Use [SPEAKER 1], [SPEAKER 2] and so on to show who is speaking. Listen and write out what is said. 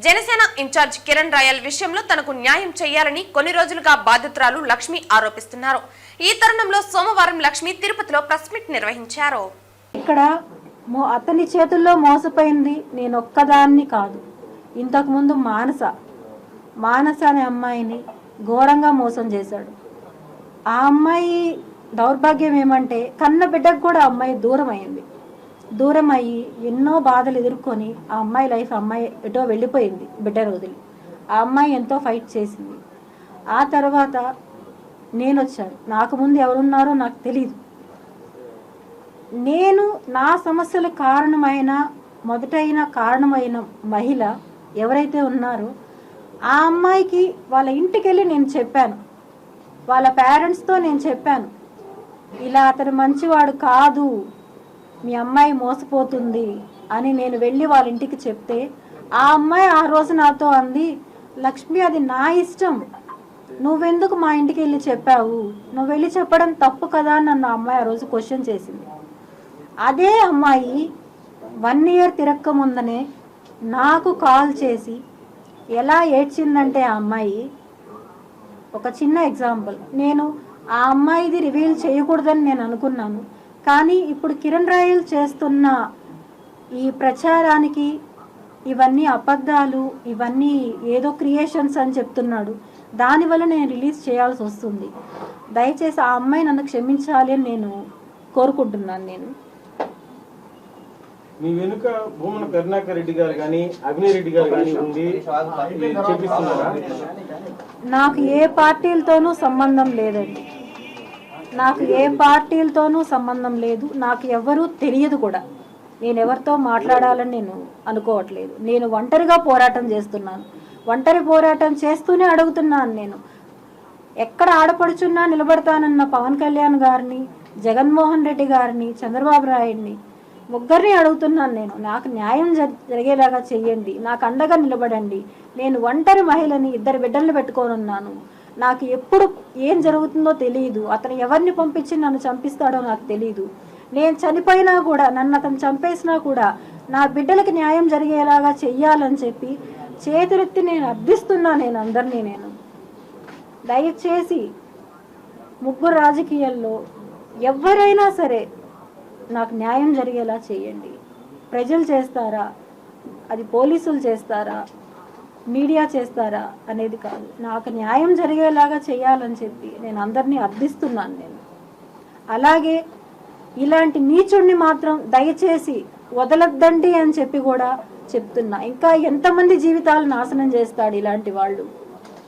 [SPEAKER 1] Janasena incharge Kiran royal విషయంలో తనకు న్యాయం చేయాలని కొన్ని రోజులుగా బాధితురాలు లక్ష్మి ఆరోపిస్తున్నారు. ఈ తరుణంలో సోమవారం లక్ష్మి తిరుపతిలో ప్రెస్ మీట్ నిర్వహించారు.
[SPEAKER 2] ఇక్కడ అతని చేతుల్లో మోసపోయింది నేను ఒక్కదాన్ని కాదు. ఇంతకు ముందు మానస అనే అమ్మాయిని ఘోరంగా మోసం చేశాడు. ఆ అమ్మాయి దౌర్భాగ్యం ఏమంటే కన్న బిడ్డకు కూడా అమ్మాయి దూరం అయ్యి ఎన్నో బాధలు ఎదుర్కొని ఆ అమ్మాయి లైఫ్ అమ్మాయి ఎటో వెళ్ళిపోయింది. బిడ్డను వదిలి ఆ అమ్మాయి ఎంతో ఫైట్ చేసింది. ఆ తర్వాత నేను వచ్చాను. నాకు ముందు ఎవరున్నారో నాకు తెలియదు. నేను నా సమస్యల మొదటైన కారణమైన మహిళ ఎవరైతే ఉన్నారో ఆ అమ్మాయికి వాళ్ళ ఇంటికి వెళ్ళి నేను చెప్పాను. వాళ్ళ పేరెంట్స్తో నేను చెప్పాను, ఇలా అతను మంచివాడు కాదు, మీ అమ్మాయి మోసపోతుంది అని నేను వెళ్ళి వాళ్ళ ఇంటికి చెప్తే ఆ అమ్మాయి ఆ రోజు నాతో అంది, లక్ష్మి అది నా ఇష్టం, నువ్వెందుకు మా ఇంటికి వెళ్ళి చెప్పావు, నువ్వు వెళ్ళి చెప్పడం తప్పు కదా అని నన్ను ఆ అమ్మాయి ఆ రోజు క్వశ్చన్ చేసింది. అదే అమ్మాయి 1 year తిరక్క ముందనే నాకు కాల్ చేసి ఎలా ఏడ్చిందంటే ఆ అమ్మాయి, ఒక చిన్న ఎగ్జాంపుల్, నేను ఆ అమ్మాయిది రివీల్ చేయకూడదని నేను అనుకున్నాను. కానీ ఇప్పుడు కిరణ్ రాయల్ చేస్తున్న ఈ ప్రచారానికి ఇవన్నీ అబద్ధాలు, ఇవన్నీ ఏదో క్రియేషన్స్ అని చెప్తున్నాడు. దానివల్ల నేను రిలీజ్ చేయాల్సి వస్తుంది. దయచేసి ఆ అమ్మాయి నన్ను క్షమించాలి అని నేను కోరుకుంటున్నాను. నేను
[SPEAKER 3] మీ వెనుక భూమన కరుణాకర్ రెడ్డి గారు కానీ అభినయ్ రెడ్డి గారు కానీ ఉండి చేపిస్తున్నారా?
[SPEAKER 2] నాకు ఏ పార్టీలతోనూ సంబంధం లేదండి. నాకు ఏ పార్టీలతోనూ సంబంధం లేదు. నాకు ఎవరూ తెలియదు కూడా. నేను ఎవరితో మాట్లాడాలని నేను అనుకోవట్లేదు. నేను ఒంటరిగా పోరాటం చేస్తున్నాను. ఒంటరి పోరాటం చేస్తూనే అడుగుతున్నాను. నేను ఎక్కడ ఆడపడుచున్నా నిలబడతానన్న పవన్ కళ్యాణ్ గారిని, జగన్మోహన్ రెడ్డి గారిని, చంద్రబాబు నాయుడిని ముగ్గురిని అడుగుతున్నాను. నేను నాకు న్యాయం జరిగేలాగా చెయ్యండి, నాకు అండగా నిలబడండి. నేను ఒంటరి మహిళని, 2 బిడ్డలను పెట్టుకొని ఉన్నాను. నాకు ఎప్పుడు ఏం జరుగుతుందో తెలియదు. అతను ఎవరిని పంపించి నన్ను చంపిస్తాడో నాకు తెలియదు. నేను చనిపోయినా కూడా, నన్ను అతను చంపేసినా కూడా నా బిడ్డలకి న్యాయం జరిగేలాగా చెయ్యాలని చెప్పి చేతులెత్తి నేను అర్థిస్తున్నా. నేను అందరినీ నేను దయచేసి 3 రాజకీయాల్లో ఎవరైనా సరే నాకు న్యాయం జరిగేలా చేయండి. ప్రజలు చేస్తారా, అది పోలీసులు చేస్తారా, మీడియా చేస్తారా అనేది కాదు, నాకు న్యాయం జరిగేలాగా చేయాలని చెప్పి నేను అందరినీ అర్థిస్తున్నాను. నేను అలాగే ఇలాంటి నీచుడిని మాత్రం దయచేసి వదలొద్దండి అని చెప్పి కూడా చెప్తున్నా. ఇంకా ఎంతమంది జీవితాలు నాశనం చేస్తాడు ఇలాంటి వాళ్ళు.